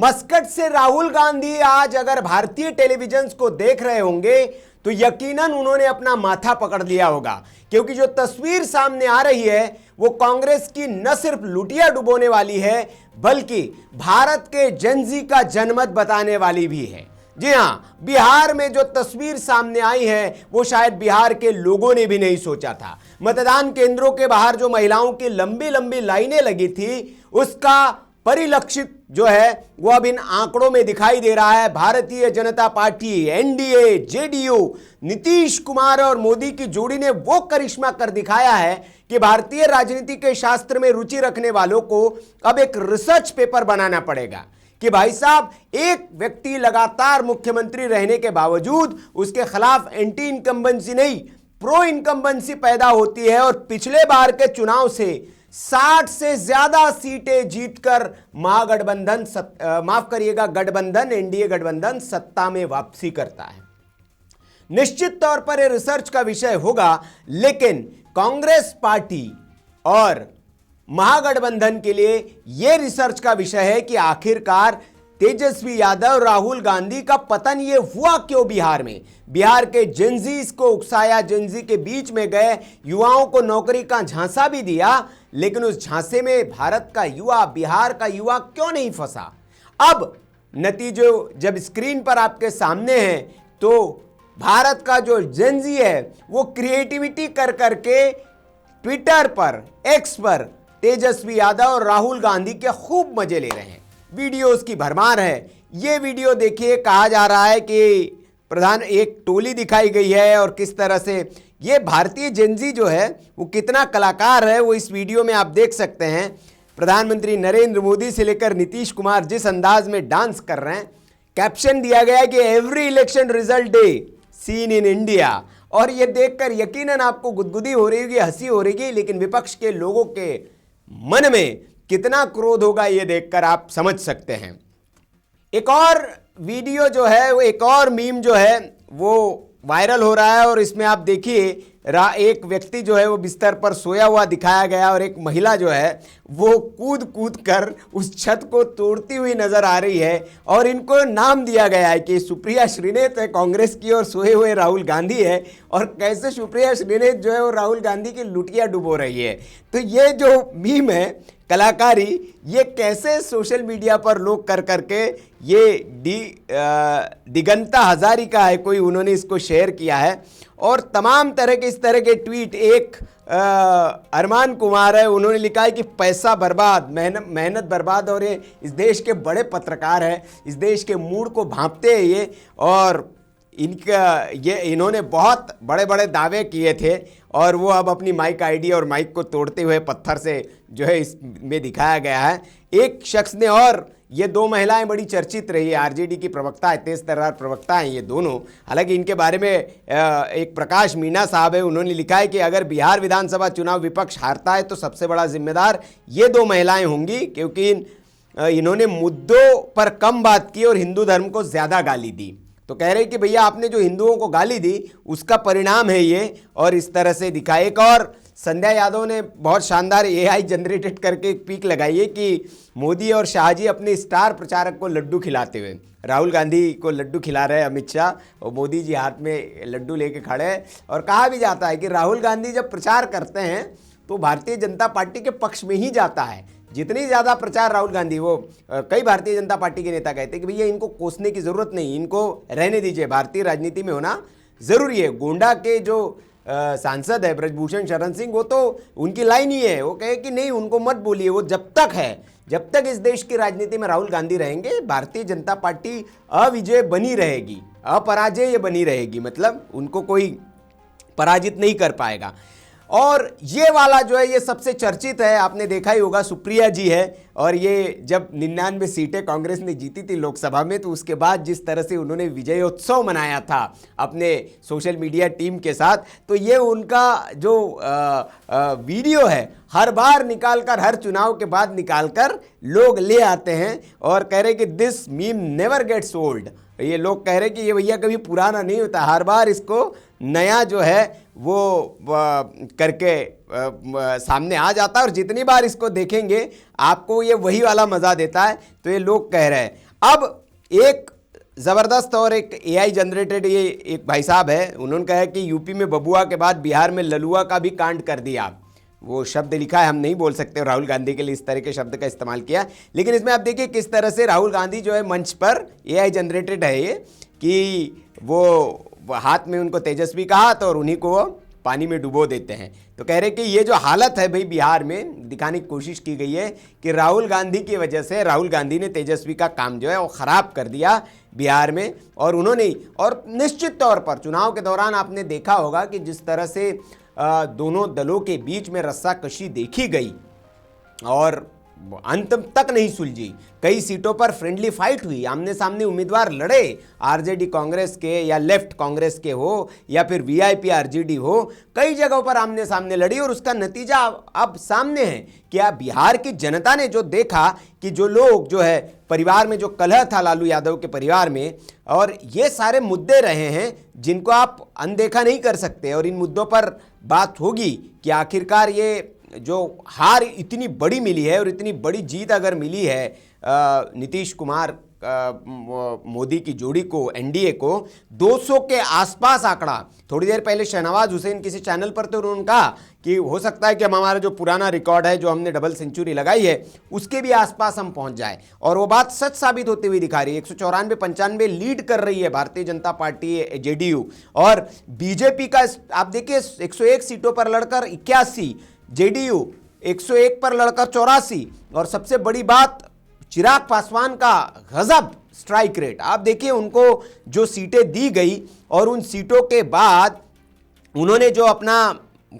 Muscat से राहुल गांधी आज अगर भारतीय टेलीविजन को देख रहे होंगे तो यकीनन उन्होंने अपना माथा पकड़ लिया होगा, क्योंकि जो तस्वीर सामने आ रही है वो कांग्रेस की न सिर्फ लुटिया डुबोने वाली है बल्कि भारत के जनजी का जनमत बताने वाली भी है। जी हां, बिहार में जो तस्वीर सामने आई है वो शायद बिहार के लोगों ने भी नहीं सोचा था। मतदान केंद्रों के बाहर जो महिलाओं की लंबी लंबी लाइनें लगी थी उसका परिलक्षित जो है वो अब इन आंकड़ों में दिखाई दे रहा है। Bharatiya Janata party, NDA, JDU, Nitish Kumar और मोदी की जोड़ी ने वो करिश्मा कर दिखाया है कि भारतीय राजनीति के शास्त्र में रुचि रखने वालों को अब एक रिसर्च पेपर बनाना पड़ेगा कि भाई साहब, एक व्यक्ति लगातार मुख्यमंत्री रहने के बावजूद उसके खिलाफ एंटी इनकम्बेंसी नहीं, प्रो इनकम्बेंसी पैदा होती है और पिछले बार के चुनाव से 60 से ज्यादा सीटें जीतकर महागठबंधन गठबंधन, एनडीए गठबंधन सत्ता में वापसी करता है। निश्चित तौर पर यह रिसर्च का विषय होगा, लेकिन कांग्रेस पार्टी और महागठबंधन के लिए यह रिसर्च का विषय है कि आखिरकार तेजस्वी यादव, राहुल गांधी का पतन ये हुआ क्यों बिहार में। बिहार के जेंजीज को उकसाया, जेंजी के बीच में गए, युवाओं को नौकरी का झांसा भी दिया, लेकिन उस झांसे में भारत का युवा, बिहार का युवा क्यों नहीं फंसा। अब नतीजे जब स्क्रीन पर आपके सामने हैं तो भारत का जो जेंजी है वो क्रिएटिविटी कर करके ट्विटर पर, एक्स पर तेजस्वी यादव और राहुल गांधी के खूब मजे ले रहे हैं। वीडियोस की भरमार है। ये वीडियो देखिए, कहा जा रहा है कि प्रधान एक टोली दिखाई गई है और किस तरह से ये भारतीय जेंजी जो है वो कितना कलाकार है वो इस वीडियो में आप देख सकते हैं। प्रधानमंत्री नरेंद्र मोदी से लेकर नीतीश कुमार जिस अंदाज में डांस कर रहे हैं। कैप्शन दिया गया है कि every election result day seen in India, और ये देखकर यकीनन आपको गुदगुदी हो रही होगी, हंसी हो रही होगी, लेकिन विपक्ष के लोगों के मन में कितना क्रोध होगा ये देखकर आप समझ सकते हैं। एक और वीडियो जो है वो, एक और मीम जो है वो वायरल हो रहा है और इसमें आप देखिए एक व्यक्ति जो है वो बिस्तर पर सोया हुआ दिखाया गया और एक महिला जो है वो कूद कूद कर उस छत को तोड़ती हुई नजर आ रही है और इनको नाम दिया गया है कि सुप्रिया श्रीनेत है कांग्रेस की और सोए हुए राहुल गांधी है, और कैसे सुप्रिया श्रीनेत जो है वो राहुल गांधी की लुटिया डुबो रही है। तो ये जो मीम है, कलाकारी, ये कैसे सोशल मीडिया पर लोग कर करके, ये दिगंता हजारिका है कोई, उन्होंने इसको शेयर किया है और तमाम तरह के इस तरह के ट्वीट। एक अरमान कुमार है, उन्होंने लिखा है कि पैसा बर्बाद, मेहनत बर्बाद, और ये इस देश के बड़े पत्रकार हैं, इस देश के मूड को भांपते हैं ये, और इन्होंने बहुत बड़े बड़े दावे किए थे और वो अब अपनी माइक आईडी और माइक को तोड़ते हुए पत्थर से जो है इसमें दिखाया गया है। एक शख्स ने, और ये दो महिलाएं बड़ी चर्चित रही है, आरजेडी की प्रवक्ता है, तेज तर्रार प्रवक्ता हैं ये दोनों। हालांकि इनके बारे में एक प्रकाश मीणा साहब है, उन्होंने लिखा है कि अगर बिहार विधानसभा चुनाव विपक्ष हारता है तो सबसे बड़ा जिम्मेदार ये दो महिलाएं होंगी, क्योंकि इन्होंने मुद्दों पर कम बात की और हिंदू धर्म को ज़्यादा गाली दी। तो कह रहे कि भैया आपने जो हिंदुओं को गाली दी उसका परिणाम है ये, और इस तरह से दिखा। एक और संध्या यादव ने बहुत शानदार एआई जनरेटेड करके एक पिक लगाई है कि मोदी और शाहजी अपने स्टार प्रचारक को लड्डू खिलाते हुए, राहुल गांधी को लड्डू खिला रहे हैं अमित शाह और मोदी जी हाथ में लड्डू लेके खड़े हैं। और कहा भी जाता है कि राहुल गांधी जब प्रचार करते हैं तो भारतीय जनता पार्टी के पक्ष में ही जाता है। जितनी ज़्यादा प्रचार राहुल गांधी, वो कई भारतीय जनता पार्टी के नेता कहते हैं कि भैया इनको कोसने की ज़रूरत नहीं, इनको रहने दीजिए, भारतीय राजनीति में होना ज़रूरी है। गोंडा के जो सांसद है ब्रजभूषण शरण सिंह, वो तो उनकी लाइन ही है, वो कहे कि नहीं उनको मत बोलिए, वो जब तक है, जब तक इस देश की राजनीति में राहुल गांधी रहेंगे भारतीय जनता पार्टी अविजय बनी रहेगी, अपराजय बनी रहेगी, मतलब उनको कोई पराजित नहीं कर पाएगा। और ये वाला जो है ये सबसे चर्चित है, आपने देखा ही होगा, सुप्रिया जी है, और ये जब 99 सीटें कांग्रेस ने जीती थी लोकसभा में तो उसके बाद जिस तरह से उन्होंने विजयोत्सव मनाया था अपने सोशल मीडिया टीम के साथ, तो ये उनका जो वीडियो है हर बार निकालकर, हर चुनाव के बाद निकालकर लोग ले आते हैं और कह रहे कि this meme never gets old. ये लोग कह रहे कि ये भैया कभी पुराना नहीं होता, हर बार इसको नया जो है वो करके सामने आ जाता है और जितनी बार इसको देखेंगे आपको ये वही वाला मज़ा देता है। तो ये लोग कह रहे हैं। अब एक जबरदस्त और एक एआई जनरेटेड ये एक भाई साहब है, उन्होंने कहा कि यूपी में बबुआ के बाद बिहार में ललुआ का भी कांड कर दिया। वो शब्द लिखा है, हम नहीं बोल सकते, राहुल गांधी के लिए इस तरह के शब्द का इस्तेमाल किया। लेकिन इसमें आप देखिए किस तरह से राहुल गांधी जो है मंच पर, एआई जनरेटेड है ये, कि वो हाथ में उनको तेजस्वी का हाथ और उन्हीं को पानी में डुबो देते हैं। तो कह रहे कि ये जो हालत है भाई बिहार में, दिखाने की कोशिश की गई है कि राहुल गांधी की वजह से, राहुल गांधी ने तेजस्वी का काम जो है वो खराब कर दिया बिहार में। और उन्होंने, और निश्चित तौर पर चुनाव के दौरान आपने देखा होगा कि जिस तरह से दोनों दलों के बीच में रस्साकशी देखी गई और अंत तक नहीं सुलझी। कई सीटों पर फ्रेंडली फाइट हुई, आमने सामने उम्मीदवार लड़े, आरजेडी कांग्रेस के या लेफ्ट कांग्रेस के हो या फिर वीआईपी आरजेडी हो, कई जगहों पर आमने सामने लड़ी। और उसका नतीजा अब सामने है कि अब बिहार की जनता ने जो देखा कि जो लोग जो है परिवार में जो कलह था लालू यादव के परिवार में, और ये सारे मुद्दे रहे हैं जिनको आप अनदेखा नहीं कर सकते। और इन मुद्दों पर बात होगी कि आखिरकार ये जो हार इतनी बड़ी मिली है और इतनी बड़ी जीत अगर मिली है नीतीश कुमार मोदी की जोड़ी को, एनडीए को, 200 के आसपास आंकड़ा। थोड़ी देर पहले शहनवाज हुसैन किसी चैनल पर थे, उन्होंने कहा कि हो सकता है कि हम हमारा जो पुराना रिकॉर्ड है, जो हमने डबल सेंचुरी लगाई है, उसके भी आसपास हम पहुंच जाए। और वो बात सच साबित होती हुई दिखा रही है। 194-95 लीड कर रही है भारतीय जनता पार्टी, जेडीयू। और बीजेपी का आप देखिए 101 सीटों पर लड़कर 81, जेडीयू 101 पर लड़कर 84। और सबसे बड़ी बात, चिराग पासवान का गजब स्ट्राइक रेट। आप देखिए उनको जो सीटें दी गई और उन सीटों के बाद उन्होंने जो अपना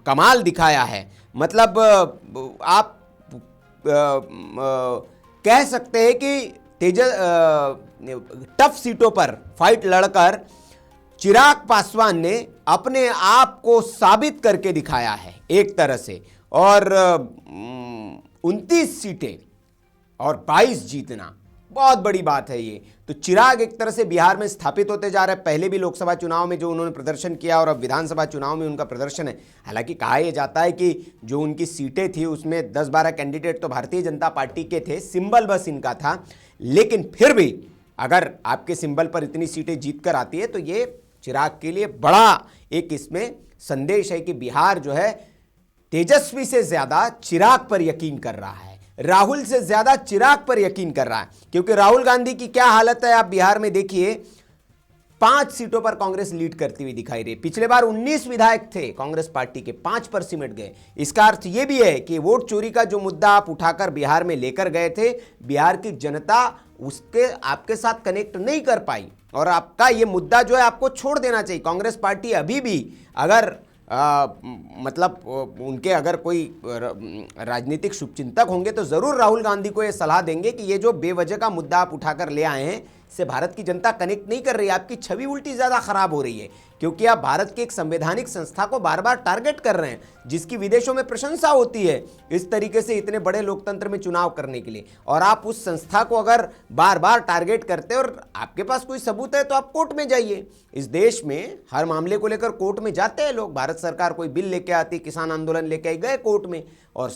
कमाल दिखाया है, मतलब आप कह सकते हैं कि टफ सीटों पर फाइट लड़कर चिराग पासवान ने अपने आप को साबित करके दिखाया है एक तरह से। और 29 सीटें और 22 जीतना बहुत बड़ी बात है ये। तो चिराग एक तरह से बिहार में स्थापित होते जा रहे हैं। पहले भी लोकसभा चुनाव में जो उन्होंने प्रदर्शन किया और अब विधानसभा चुनाव में उनका प्रदर्शन है। हालांकि कहा यह जाता है कि जो उनकी सीटें थी उसमें 10-12 कैंडिडेट तो भारतीय जनता पार्टी के थे, सिंबल बस इनका था। लेकिन फिर भी अगर आपके सिंबल पर इतनी सीटें जीत कर आती है तो ये चिराग के लिए बड़ा एक इसमें संदेश है कि बिहार जो है तेजस्वी से ज्यादा चिराग पर यकीन कर रहा है, राहुल से ज्यादा चिराग पर यकीन कर रहा है। क्योंकि राहुल गांधी की क्या हालत है आप बिहार में देखिए, 5 सीटों पर कांग्रेस लीड करती हुई दिखाई रही। पिछले बार 19 विधायक थे कांग्रेस पार्टी के, 5 पर सिमट गए। इसका अर्थ यह भी है कि वोट चोरी का जो मुद्दा आप उठाकर बिहार में लेकर गए थे, बिहार की जनता उसके आपके साथ कनेक्ट नहीं कर पाई। और आपका ये मुद्दा जो है आपको छोड़ देना चाहिए। कांग्रेस पार्टी अभी भी अगर मतलब उनके अगर कोई राजनीतिक शुभचिंतक होंगे तो जरूर राहुल गांधी को यह सलाह देंगे कि ये जो बेवजह का मुद्दा आप उठाकर ले आए हैं, इससे भारत की जनता कनेक्ट नहीं कर रही है। आपकी छवि उल्टी ज्यादा खराब हो रही है, क्योंकि आप भारत की एक संवैधानिक संस्था को बार बार टारगेट कर रहे हैं, जिसकी विदेशों में प्रशंसा होती है इस तरीके से इतने बड़े लोकतंत्र में चुनाव करने के लिए। और आप उस संस्था को अगर बार बार टारगेट करते और आपके पास कोई सबूत है तो आप कोर्ट में जाइए। इस देश में हर मामले को लेकर कोर्ट में जाते हैं लोग। भारत सरकार कोई बिल लेके आती, किसान आंदोलन लेके आई, गए कोर्ट में और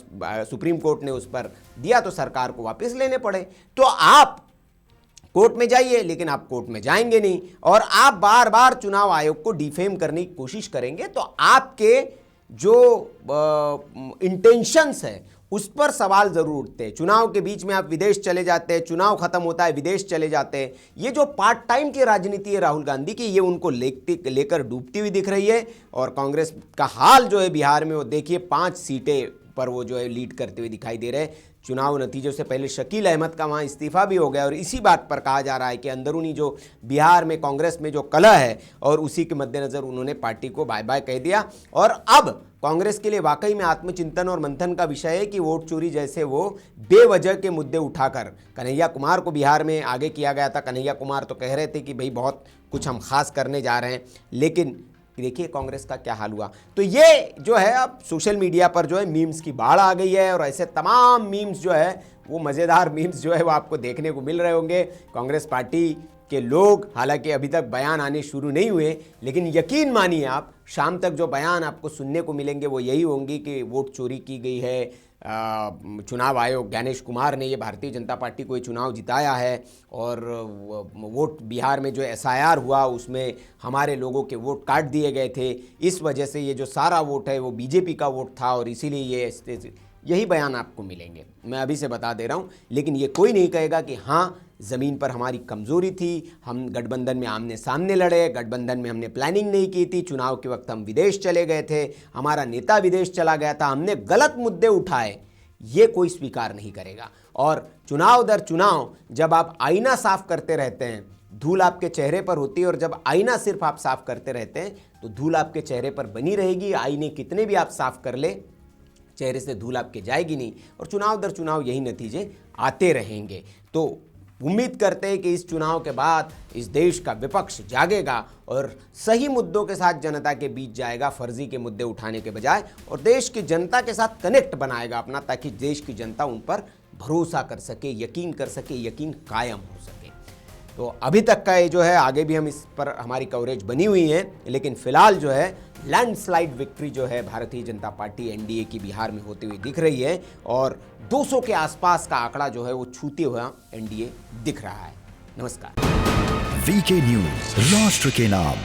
सुप्रीम कोर्ट ने उस पर दिया तो सरकार को वापस लेने पड़े। तो आप कोर्ट में जाइए, लेकिन आप कोर्ट में जाएंगे नहीं और आप बार बार चुनाव आयोग को डिफेम करने की कोशिश करेंगे तो आपके जो इंटेंशंस है उस पर सवाल जरूर उठते हैं। चुनाव के बीच में आप विदेश चले जाते हैं, चुनाव खत्म होता है विदेश चले जाते हैं। ये जो पार्ट टाइम की राजनीति है राहुल गांधी की, ये उनको लेकर डूबती हुई दिख रही है। और कांग्रेस का हाल जो है बिहार में वो देखिए, 5 सीटें पर वो जो है लीड करते हुए दिखाई दे रहे हैं। चुनाव नतीजों से पहले शकील अहमद का वहाँ इस्तीफा भी हो गया और इसी बात पर कहा जा रहा है कि अंदरूनी जो बिहार में कांग्रेस में जो कलह है और उसी के मद्देनजर उन्होंने पार्टी को बाय बाय कह दिया। और अब कांग्रेस के लिए वाकई में आत्मचिंतन और मंथन का विषय है कि वोट चोरी जैसे वो बेवजह के मुद्दे उठाकर कन्हैया कुमार को बिहार में आगे किया गया था। कन्हैया कुमार तो कह रहे थे कि भाई बहुत कुछ हम खास करने जा रहे हैं, लेकिन देखिए कांग्रेस का क्या हाल हुआ। तो ये जो है अब सोशल मीडिया पर जो है मीम्स की बाढ़ आ गई है और ऐसे तमाम मीम्स जो है वो मज़ेदार मीम्स जो है वो आपको देखने को मिल रहे होंगे। कांग्रेस पार्टी के लोग, हालांकि अभी तक बयान आने शुरू नहीं हुए, लेकिन यकीन मानिए आप, शाम तक जो बयान आपको सुनने को मिलेंगे वो यही होंगी कि वोट चोरी की गई है, चुनाव आयोग ज्ञानेश कुमार ने ये भारतीय जनता पार्टी को ये चुनाव जिताया है, और वोट बिहार में जो SIR हुआ उसमें हमारे लोगों के वोट काट दिए गए थे, इस वजह से ये जो सारा वोट है वो बीजेपी का वोट था और इसीलिए ये, यही बयान आपको मिलेंगे। मैं अभी से बता दे रहा हूँ। लेकिन ये कोई नहीं कहेगा कि हाँ ज़मीन पर हमारी कमज़ोरी थी, हम गठबंधन में आमने सामने लड़े, गठबंधन में हमने प्लानिंग नहीं की थी, चुनाव के वक्त हम विदेश चले गए थे, हमारा नेता विदेश चला गया था, हमने गलत मुद्दे उठाए, ये कोई स्वीकार नहीं करेगा। और चुनाव दर चुनाव जब आप आईना साफ करते रहते हैं, धूल आपके चेहरे पर होती है, और जब आईना सिर्फ आप साफ करते रहते हैं तो धूल आपके चेहरे पर बनी रहेगी। आईने कितने भी आप साफ कर ले, चेहरे से धूल आपके जाएगी नहीं, और चुनाव दर चुनाव यही नतीजे आते रहेंगे। तो उम्मीद करते हैं कि इस चुनाव के बाद इस देश का विपक्ष जागेगा और सही मुद्दों के साथ जनता के बीच जाएगा, फर्जी के मुद्दे उठाने के बजाय, और देश की जनता के साथ कनेक्ट बनाएगा अपना, ताकि देश की जनता उन पर भरोसा कर सके, यकीन कर सके, यकीन कायम हो सके। तो अभी तक का ये जो है, आगे भी हम इस पर हमारी कवरेज बनी हुई है, लेकिन फिलहाल जो है लैंडस्लाइड विक्ट्री जो है भारतीय जनता पार्टी NDA की बिहार में होती हुई दिख रही है, और 200 के आसपास का आंकड़ा जो है वो छूते हुआ NDA दिख रहा है। नमस्कार। VK न्यूज, राष्ट्र के नाम।